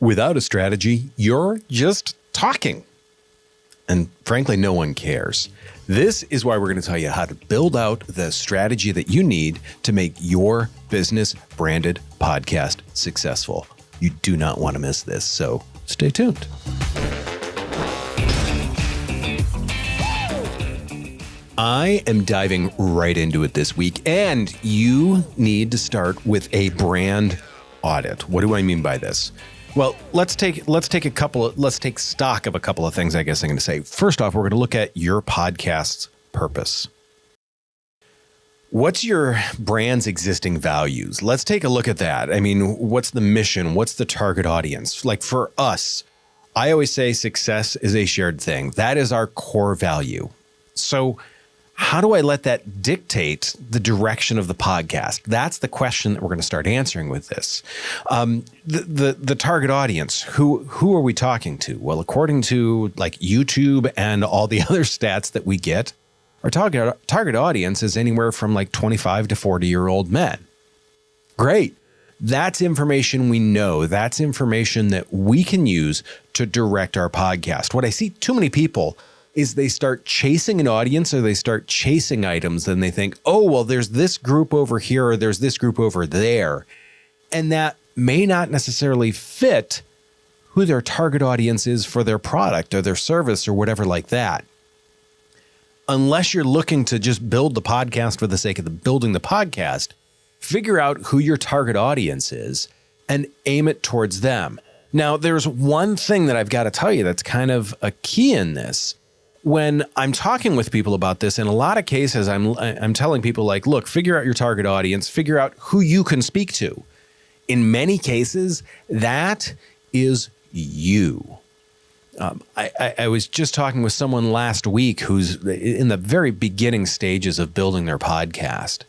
Without a strategy, you're just talking. And frankly, no one cares. This is why we're going to tell you how to build out the strategy that you need to make your business branded podcast successful. You do not want to miss this, so stay tuned. I am diving right into it this week, and you need to start with a brand audit. What do I mean by this? Well, let's take stock of a couple of things, I guess I'm going to say. First off, we're going to look at your podcast's purpose. What's your brand's existing values? Let's take a look at that. I mean, what's the mission? What's the target audience? Like for us, I always say success is a shared thing. That is our core value. So how do I let that dictate the direction of the podcast? That's the question that we're going to start answering with this. The target audience, who are we talking to? Well, according to like YouTube and all the other stats that we get, our target audience is anywhere from like 25 to 40-year-old men. Great. That's information we know. That's information that we can use to direct our podcast. What I see too many people is they start chasing an audience or they start chasing items and they think, oh, well, there's this group over here or there's this group over there. And that may not necessarily fit who their target audience is for their product or their service or whatever like that. Unless you're looking to just build the podcast for the sake of building the podcast, figure out who your target audience is and aim it towards them. Now, there's one thing that I've got to tell you that's kind of a key in this. When I'm talking with people about this, in a lot of cases, I'm telling people like, look, figure out your target audience, figure out who you can speak to. In many cases, that is you. I was just talking with someone last week who's in the very beginning stages of building their podcast.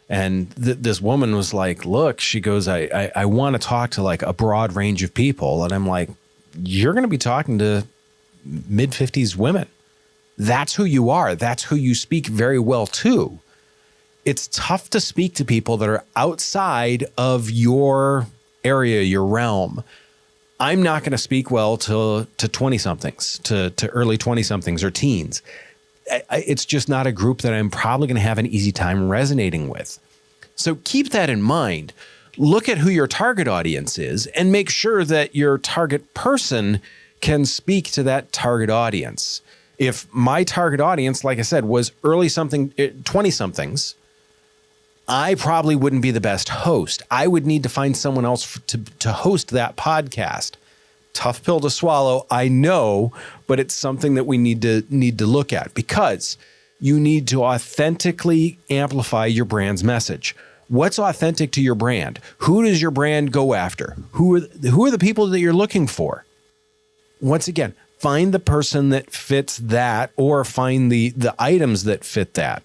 And this woman was like, look, she goes, I want to talk to like a broad range of people. And I'm like, you're going to be talking to mid-50s women. That's who you are. That's who you speak very well to. It's tough to speak to people that are outside of your area, your realm. I'm not going to speak well to 20-somethings, to early 20-somethings or teens. It's just not a group that I'm probably going to have an easy time resonating with. So keep that in mind. Look at who your target audience is and make sure that your target person can speak to that target audience. If my target audience, like I said, was early 20-somethings, I probably wouldn't be the best host. I would need to find someone else to host that podcast. Tough pill to swallow, I know, but it's something that we need to look at because you need to authentically amplify your brand's message. What's authentic to your brand? Who does your brand go after? Who are the people that you're looking for? Once again, find the person that fits that or find the items that fit that.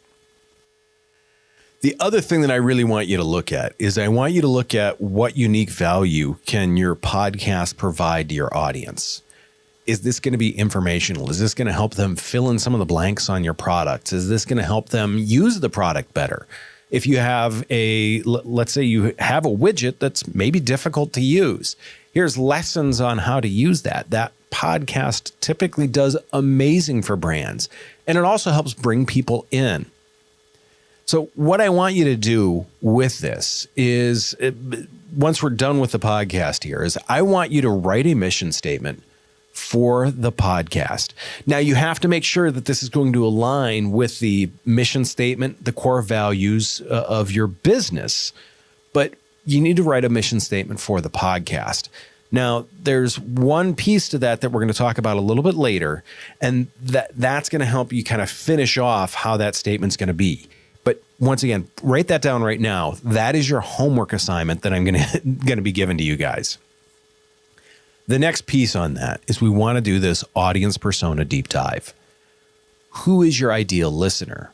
The other thing that I really want you to look at is I want you to look at what unique value can your podcast provide to your audience. Is this going to be informational? Is this going to help them fill in some of the blanks on your products? Is this going to help them use the product better? If you have let's say you have a widget that's maybe difficult to use, here's lessons on how to use that. That podcast typically does amazing for brands, and it also helps bring people in. So what I want you to do with this is, once we're done with the podcast here, is I want you to write a mission statement for the podcast. Now, you have to make sure that this is going to align with the mission statement, the core values of your business, but you need to write a mission statement for the podcast. Now, there's one piece to that we're going to talk about a little bit later, and that's going to help you kind of finish off how that statement's going to be. But once again, write that down right now. That is your homework assignment that I'm going to be giving to you guys. The next piece on that is we want to do this audience persona deep dive. Who is your ideal listener?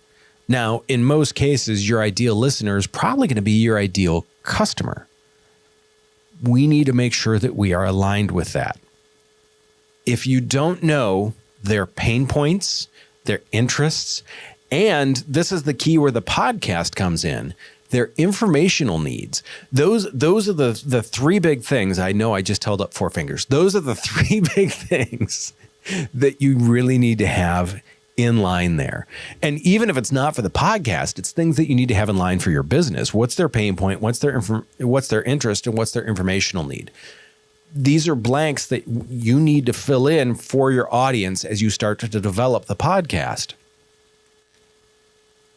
Now, in most cases, your ideal listener is probably going to be your ideal customer. We need to make sure that we are aligned with that. If you don't know their pain points, their interests, and this is the key where the podcast comes in, their informational needs. Those are the three big things. I know I just held up four fingers. Those are the three big things that you really need to have in line there. And even if it's not for the podcast, it's things that you need to have in line for your business. What's their pain point? What's their interest, and what's their informational need? These are blanks that you need to fill in for your audience as you start to develop the podcast.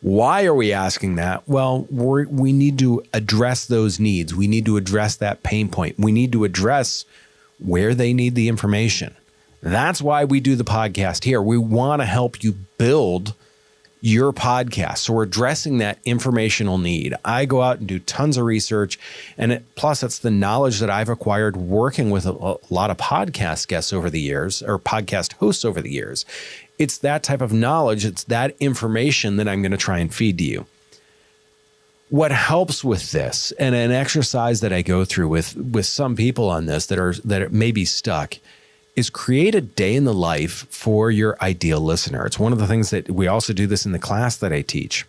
Why are we asking that? Well, we need to address those needs. We need to address that pain point. We need to address where they need the information. That's why we do the podcast here. We want to help you build your podcast. So we're addressing that informational need. I go out and do tons of research, and plus it's the knowledge that I've acquired working with a lot of podcast guests over the years, or podcast hosts over the years. It's that type of knowledge. It's that information that I'm going to try and feed to you. What helps with this, and an exercise that I go through with some people on this that may be stuck, is create a day in the life for your ideal listener. It's one of the things that we also do this in the class that I teach.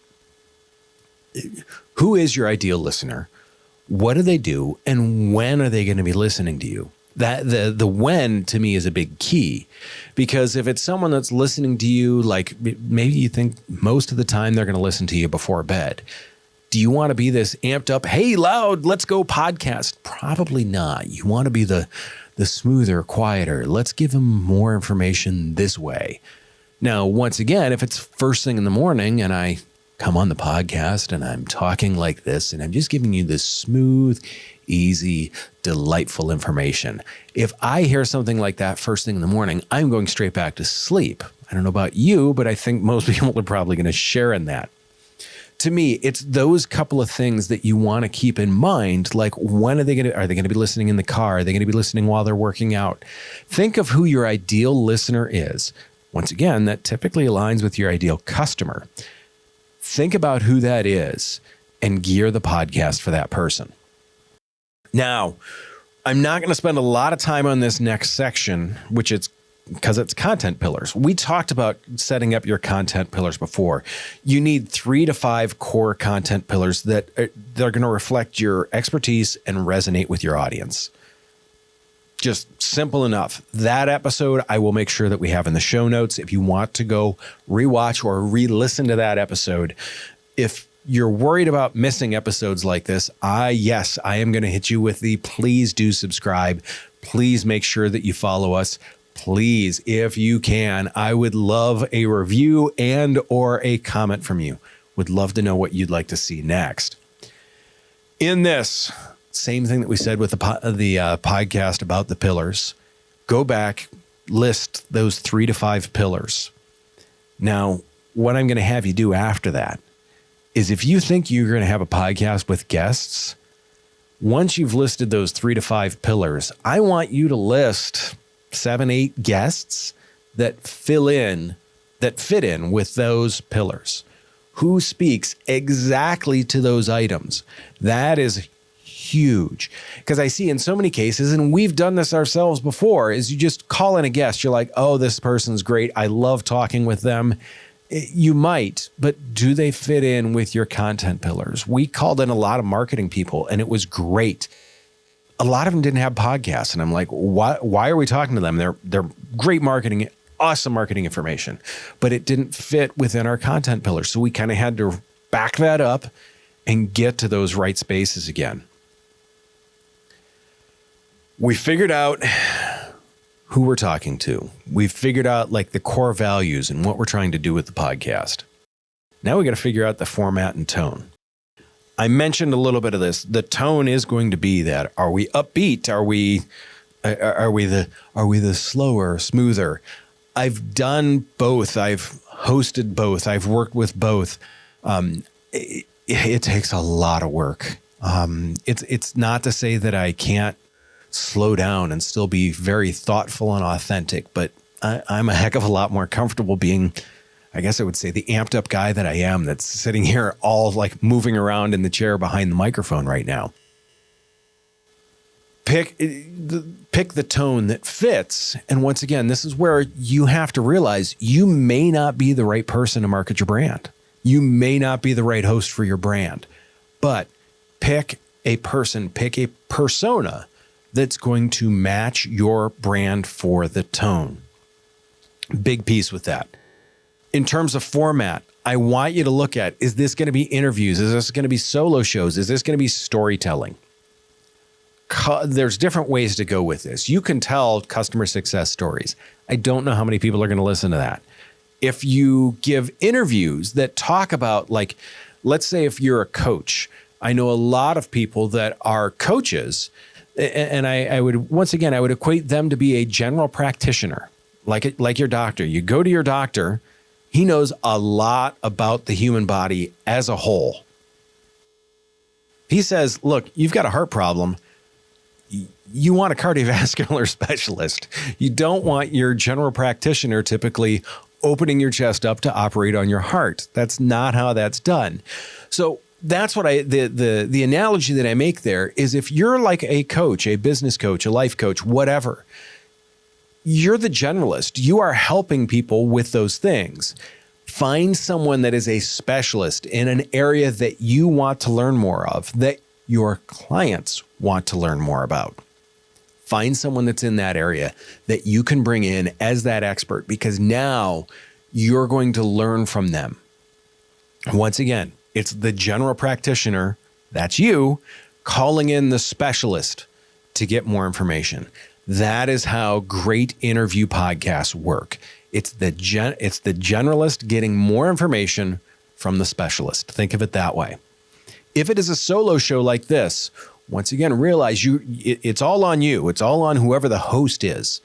Who is your ideal listener? What do they do? And when are they going to be listening to you? That the when to me is a big key, because if it's someone that's listening to you, like maybe you think most of the time they're going to listen to you before bed. Do you want to be this amped up, hey, loud, let's go podcast? Probably not. You want to be the smoother, quieter. Let's give them more information this way. Now, once again, if it's first thing in the morning and I come on the podcast and I'm talking like this and I'm just giving you this smooth, easy, delightful information. If I hear something like that first thing in the morning, I'm going straight back to sleep. I don't know about you, but I think most people are probably going to share in that. To me, it's those couple of things that you want to keep in mind. Like, when are they going to be listening in the car? Are they going to be listening while they're working out? Think of who your ideal listener is. Once again, that typically aligns with your ideal customer. Think about who that is and gear the podcast for that person. Now, I'm not going to spend a lot of time on this next section, which is because it's content pillars. We talked about setting up your content pillars before. You need 3 to 5 core content pillars that are going to reflect your expertise and resonate with your audience. Just simple enough. That episode, I will make sure that we have in the show notes. If you want to go rewatch or re-listen to that episode, if you're worried about missing episodes like this, I am going to hit you with the please do subscribe. Please make sure that you follow us. Please, if you can, I would love a review and or a comment from you. Would love to know what you'd like to see next. In this, same thing that we said with the podcast about the pillars. Go back, list those 3 to 5 pillars. Now, what I'm going to have you do after that is, if you think you're going to have a podcast with guests, once you've listed those 3 to 5 pillars, I want you to list 7, 8 guests that fit in with those pillars. Who speaks exactly to those items? That is huge, because I see in so many cases, and we've done this ourselves before, is you just call in a guest. You're like, oh, this person's great. I love talking with them. You might, but do they fit in with your content pillars? We called in a lot of marketing people and it was great. A lot of them didn't have podcasts, and I'm like, why are we talking to them? They're great marketing, awesome marketing information, but it didn't fit within our content pillars. So we kind of had to back that up and get to those right spaces again. We figured out who we're talking to. We've figured out like the core values and what we're trying to do with the podcast. Now we got to figure out the format and tone. I mentioned a little bit of this. The tone is going to be that. Are we upbeat? Are we the slower, smoother? I've done both. I've hosted both. I've worked with both. It takes a lot of work. It's not to say that I can't slow down and still be very thoughtful and authentic, but I'm a heck of a lot more comfortable being, I guess I would say, the amped up guy that I am, that's sitting here all like moving around in the chair behind the microphone right now. Pick the tone that fits. And once again, this is where you have to realize you may not be the right person to market your brand. You may not be the right host for your brand. But pick a person, pick a persona that's going to match your brand for the tone. Big piece with that. In terms of format, I want you to look at, is this going to be interviews? Is this going to be solo shows? Is this going to be storytelling? There's different ways to go with this. You can tell customer success stories. I don't know how many people are going to listen to that. If you give interviews that talk about, like, let's say if you're a coach, I know a lot of people that are coaches, and I would equate them to be a general practitioner, like your doctor. You go to your doctor, he knows a lot about the human body as a whole. He says, look, you've got a heart problem. You want a cardiovascular specialist. You don't want your general practitioner typically opening your chest up to operate on your heart. That's not how that's done. So that's what the analogy that I make there is, if you're like a coach, a business coach, a life coach, whatever, you're the generalist. You are helping people with those things. Find someone that is a specialist in an area that you want to learn more of, that your clients want to learn more about. Find someone that's in that area that you can bring in as that expert, because now you're going to learn from them. Once again, it's the general practitioner, that's you, calling in the specialist to get more information. That is how great interview podcasts work. It's the generalist getting more information from the specialist. Think of it that way. If it is a solo show like this, once again, realize it's all on you. It's all on whoever the host is.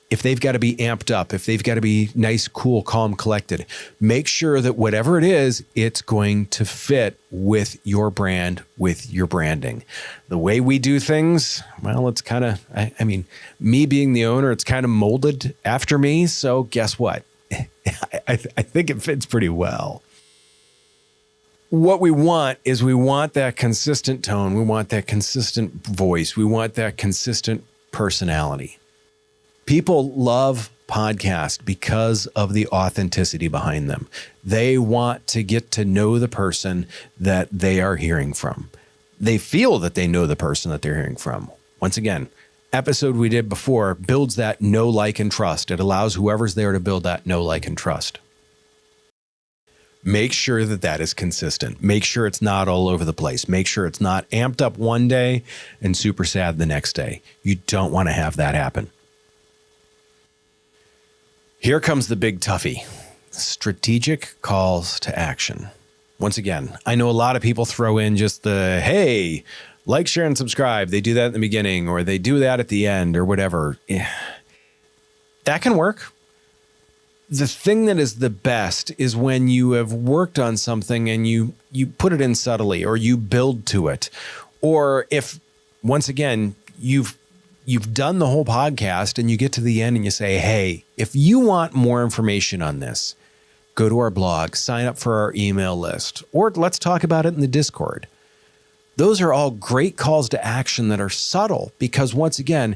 If they've got to be amped up, if they've got to be nice, cool, calm, collected, make sure that whatever it is, it's going to fit with your brand, with your branding. The way we do things, well, it's kind of, I mean, me being the owner, it's kind of molded after me. So guess what? I think it fits pretty well. What we want is we want that consistent tone. We want that consistent voice. We want that consistent personality. People love podcasts because of the authenticity behind them. They want to get to know the person that they are hearing from. They feel that they know the person that they're hearing from. Once again, episode we did before builds that know, like, and trust. It allows whoever's there to build that know, like, and trust. Make sure that that is consistent. Make sure it's not all over the place. Make sure it's not amped up one day and super sad the next day. You don't want to have that happen. Here comes the big toughie. Strategic calls to action. Once again, I know a lot of people throw in just the, hey, like, share, and subscribe. They do that in the beginning, or they do that at the end, or whatever. Yeah. That can work. The thing that is the best is when you have worked on something and you put it in subtly, or you build to it. Or if, once again, you've done the whole podcast and you get to the end and you say, hey, if you want more information on this, go to our blog, sign up for our email list, or let's talk about it in the Discord. Those are all great calls to action that are subtle, because once again,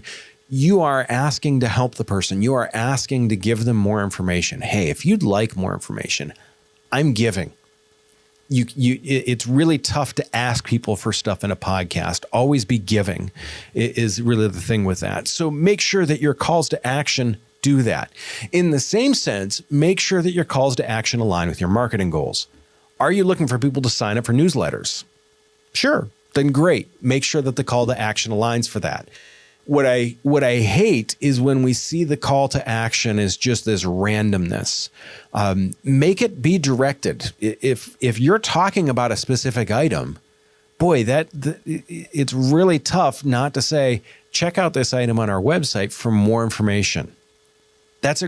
you are asking to help the person. You are asking to give them more information. Hey, if you'd like more information, I'm giving. It's really tough to ask people for stuff in a podcast. Always be giving is really the thing with that. So make sure that your calls to action do that. In the same sense, make sure that your calls to action align with your marketing goals. Are you looking for people to sign up for newsletters? Sure, then great. Make sure that the call to action aligns for that. What I hate is when we see the call to action as just this randomness. Make it be directed. If you're talking about a specific item, boy, it's really tough not to say, check out this item on our website for more information. That's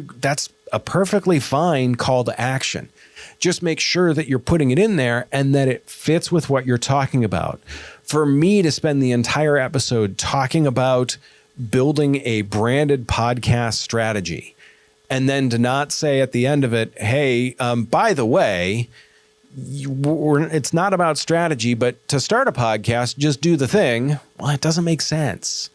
a perfectly fine call to action. Just make sure that you're putting it in there and that it fits with what you're talking about. For me to spend the entire episode talking about building a branded podcast strategy, and then to not say at the end of it, hey, by the way, it's not about strategy, but to start a podcast, just do the thing. Well, it doesn't make sense.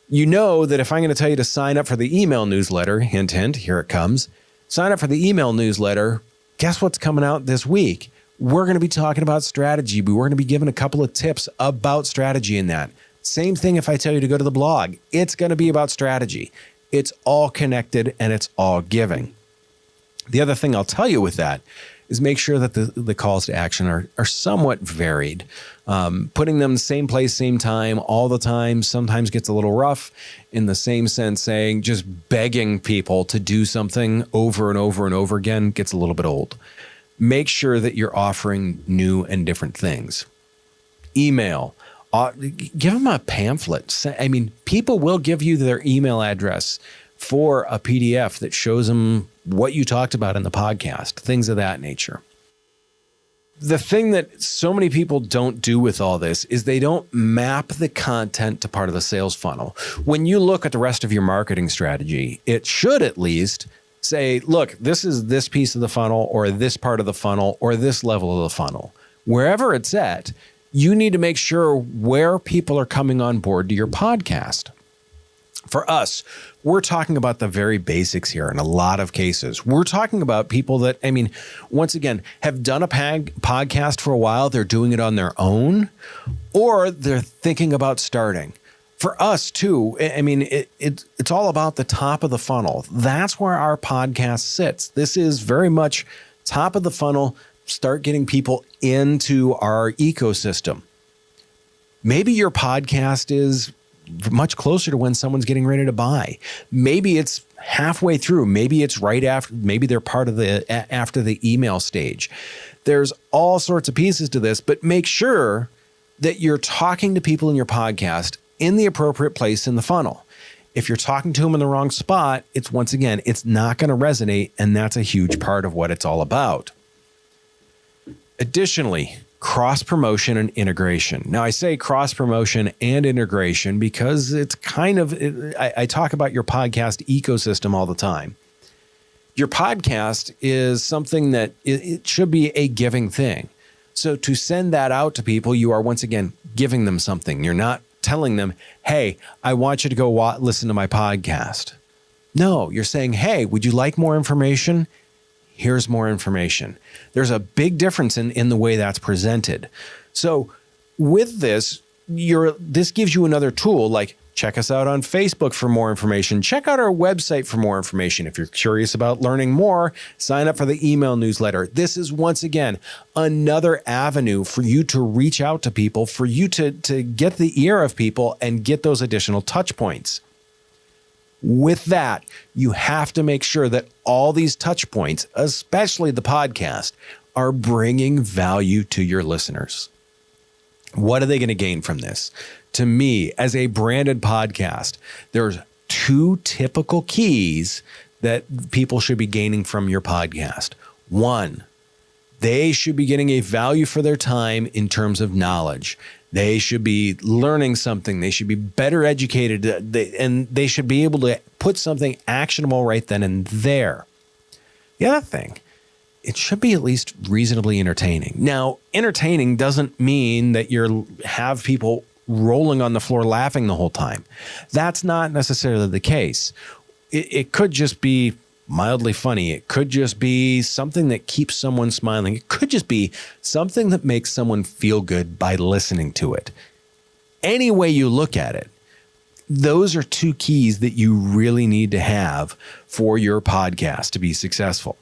You know that if I'm going to tell you to sign up for the email newsletter, hint, hint, here it comes, sign up for the email newsletter, guess what's coming out this week? we're going to be talking about strategy. We're going to be giving a couple of tips about strategy in that. Same thing if I tell you to go to the blog. It's going to be about strategy. It's all connected and it's all giving. The other thing I'll tell you with that is make sure that the calls to action are somewhat varied. Putting them in the same place, same time, all the time sometimes gets a little rough. In the same sense, saying just begging people to do something over and over and over again gets a little bit old. Make sure that you're offering new and different things. Email. Give them a pamphlet. I mean, people will give you their email address for a PDF that shows them what you talked about in the podcast, things of that nature. The thing that so many people don't do with all this is they don't map the content to part of the sales funnel. When you look at the rest of your marketing strategy, it should at least say, look, this is this piece of the funnel or this part of the funnel or this level of the funnel. Wherever it's at, you need to make sure where people are coming on board to your podcast. For us, we're talking about the very basics here in a lot of cases. We're talking about people that, I mean, once again, have done a podcast for a while. They're doing it on their own, or they're thinking about starting. For us too, I mean, it's all about the top of the funnel. That's where our podcast sits. This is very much top of the funnel. Start getting people into our ecosystem. Maybe your podcast is much closer to when someone's getting ready to buy. Maybe it's halfway through. Maybe it's right after. Maybe they're part of after the email stage. There's all sorts of pieces to this, but make sure that you're talking to people in your podcast in the appropriate place in the funnel. If you're talking to them in the wrong spot, it's once again, it's not going to resonate, and that's a huge part of what it's all about. Additionally, cross-promotion and integration. Now, I say cross-promotion and integration because it's kind of, I talk about your podcast ecosystem all the time. Your podcast is something that it should be a giving thing. So to send that out to people, you are once again giving them something. You're not telling them, hey, I want you to go listen to my podcast. No, you're saying, hey, would you like more information? Here's more information. There's a big difference in the way that's presented. So with this, this gives you another tool, like check us out on Facebook for more information. Check out our website for more information. If you're curious about learning more, sign up for the email newsletter. This is, once again, another avenue for you to reach out to people, for you to get the ear of people and get those additional touch points. With that, you have to make sure that all these touch points, especially the podcast, are bringing value to your listeners. What are they going to gain from this? To me, as a branded podcast, there's two typical keys that people should be gaining from your podcast. One, they should be getting a value for their time in terms of knowledge. They should be learning something. They should be better educated, and they should be able to put something actionable right then and there. The other thing, it should be at least reasonably entertaining. Now, entertaining doesn't mean that you have people rolling on the floor laughing the whole time. That's not necessarily the case. It could just be mildly funny. It could just be something that keeps someone smiling. It could just be something that makes someone feel good by listening to it. Any way you look at it, those are two keys that you really need to have for your podcast to be successful.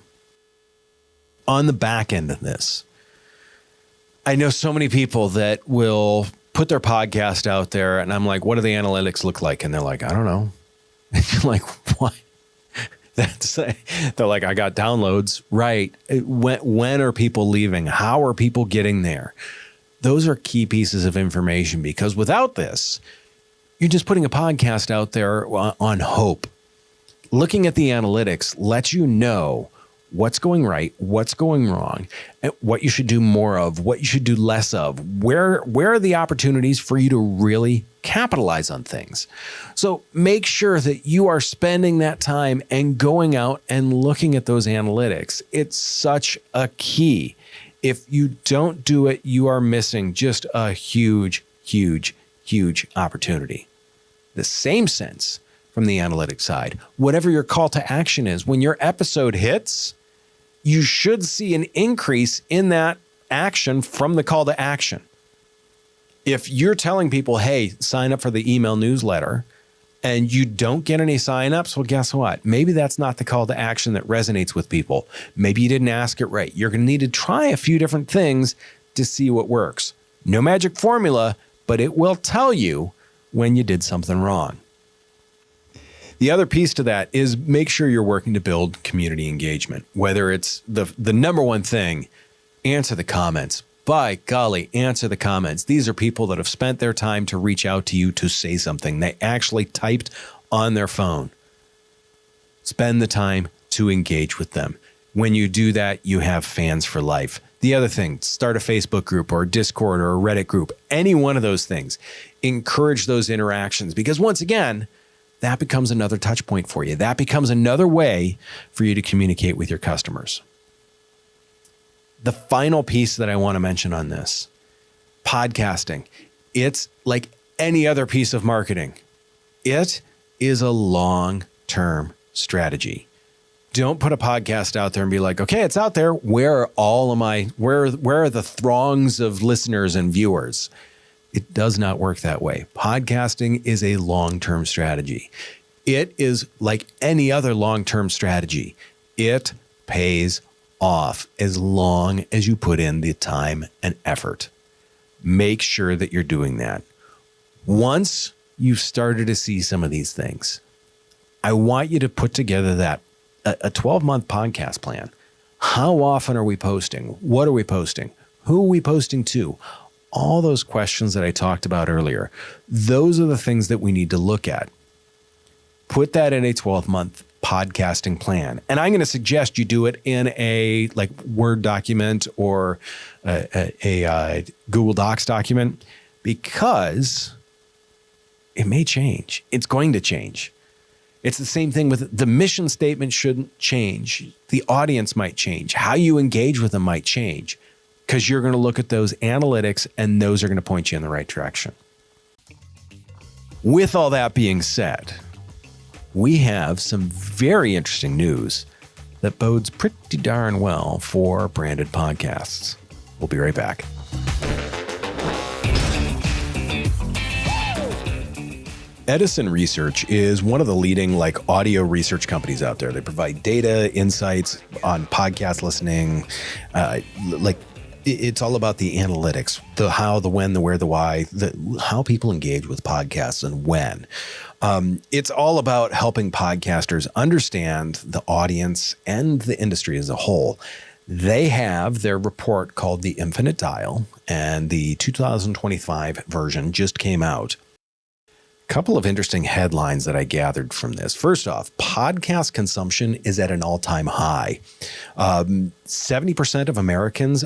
On the back end of this, I know so many people that will put their podcast out there, and I'm like, what do the analytics look like? And they're like, I don't know. And you're like, what? They're like, I got downloads. Right. When are people leaving? How are people getting there? Those are key pieces of information, because without this, you're just putting a podcast out there on hope. Looking at the analytics lets you know what's going right, what's going wrong, and what you should do more of, what you should do less of. Where are the opportunities for you to really capitalize on things? So make sure that you are spending that time and going out and looking at those analytics. It's such a key. If you don't do it, you are missing just a huge, huge, huge opportunity. The same sense from the analytics side, whatever your call to action is, when your episode hits, you should see an increase in that action from the call to action. If you're telling people, hey, sign up for the email newsletter, and you don't get any signups, well, guess what? Maybe that's not the call to action that resonates with people. Maybe you didn't ask it right. You're going to need to try a few different things to see what works. No magic formula, but it will tell you when you did something wrong. The other piece to that is make sure you're working to build community engagement. Whether it's the number one thing, answer the comments. By golly, answer the comments. These are people that have spent their time to reach out to you to say something. They actually typed on their phone. Spend the time to engage with them. When you do that, you have fans for life. The other thing, start a Facebook group or a Discord or a Reddit group, any one of those things. Encourage those interactions because once again, that becomes another touch point for you. That becomes another way for you to communicate with your customers. The final piece that I want to mention on this, podcasting. It's like any other piece of marketing. It is a long-term strategy. Don't put a podcast out there and be like, okay, it's out there. Where are the throngs of listeners and viewers? It does not work that way. Podcasting is a long-term strategy. It is like any other long-term strategy. It pays off as long as you put in the time and effort. Make sure that you're doing that. Once you've started to see some of these things, I want you to put together a 12-month podcast plan. How often are we posting? What are we posting? Who are we posting to? All those questions that I talked about earlier, those are the things that we need to look at. Put that in a 12-month podcasting plan. And I'm going to suggest you do it in a Word document or a Google Docs document because it may change. It's going to change. It's the same thing with the mission statement shouldn't change. The audience might change. How you engage with them might change because you're going to look at those analytics and those are going to point you in the right direction. With all that being said, we have some very interesting news that bodes pretty darn well for branded podcasts. We'll be right back. Edison Research is one of the leading audio research companies out there. They provide data, insights on podcast listening. It's all about the analytics, the how, the when, the where, the why, how people engage with podcasts and when. It's all about helping podcasters understand the audience and the industry as a whole. They have their report called The Infinite Dial, and the 2025 version just came out. A couple of interesting headlines that I gathered from this. First off, podcast consumption is at an all-time high. 70% of Americans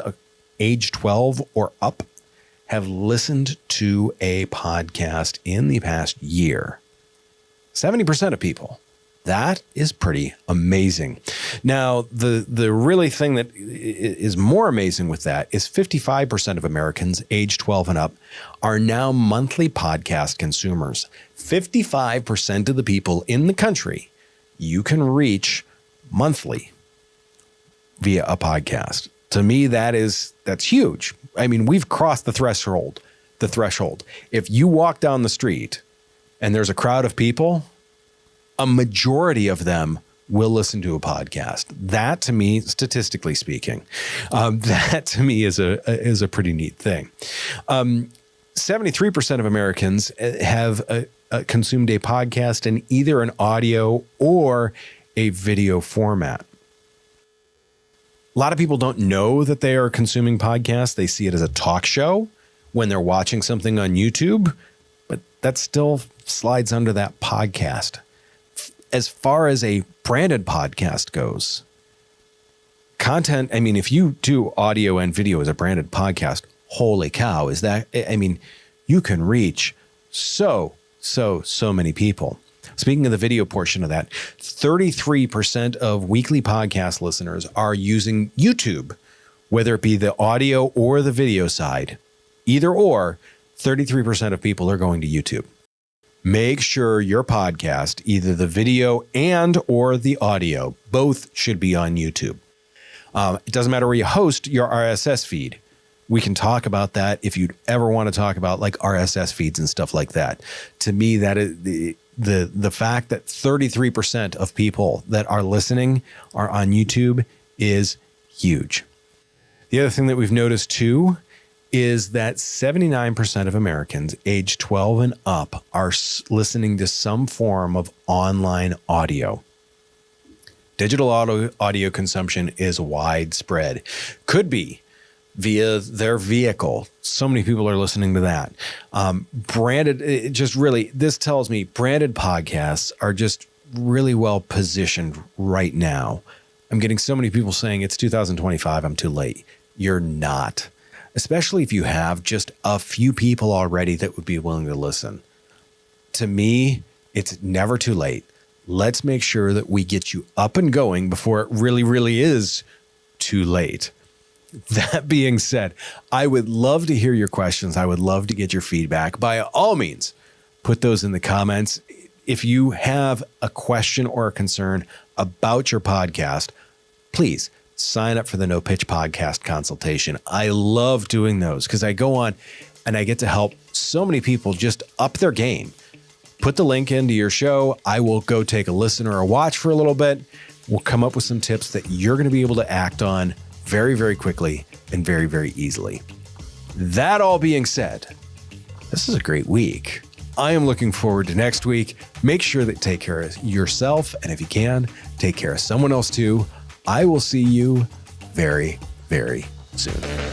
age 12 or up have listened to a podcast in the past year. 70% of people. That is pretty amazing. Now, the really thing that is more amazing with that is 55% of Americans age 12 and up are now monthly podcast consumers. 55% of the people in the country you can reach monthly via a podcast. To me, that's huge. I mean, we've crossed the threshold. If you walk down the street and there's a crowd of people, a majority of them will listen to a podcast. That to me, statistically speaking, that to me is a pretty neat thing. 73% of Americans have consumed a podcast in either an audio or a video format. A lot of people don't know that they are consuming podcasts. They see it as a talk show when they're watching something on YouTube, but that still slides under that podcast. As far as a branded podcast goes, content, I mean, if you do audio and video as a branded podcast, holy cow, you can reach so many people. Speaking of the video portion of that, 33% of weekly podcast listeners are using YouTube, whether it be the audio or the video side. Either or, 33% of people are going to YouTube. Make sure your podcast, either the video and or the audio, both should be on YouTube. It doesn't matter where you host your RSS feed. We can talk about that if you'd ever want to talk about like RSS feeds and stuff like that. To me, that is the fact that 33% of people that are listening are on YouTube is huge. The other thing that we've noticed too is that 79% of Americans age 12 and up are listening to some form of online audio. Digital audio consumption is widespread. Could be via their vehicle. So many people are listening to that. Branded, this tells me branded podcasts are just really well positioned right now. I'm getting so many people saying it's 2025, I'm too late. You're not. Especially if you have just a few people already that would be willing to listen. To me, it's never too late. Let's make sure that we get you up and going before it really, really is too late. That being said, I would love to hear your questions. I would love to get your feedback. By all means, put those in the comments. If you have a question or a concern about your podcast, please sign up for the No Pitch Podcast consultation. I love doing those because I go on and I get to help so many people just up their game. Put the link into your show. I will go take a listen or a watch for a little bit. We'll come up with some tips that you're going to be able to act on very, very quickly and very, very easily. That all being said, this is a great week. I am looking forward to next week. Make sure that you take care of yourself. And if you can, take care of someone else too. I will see you very, very soon.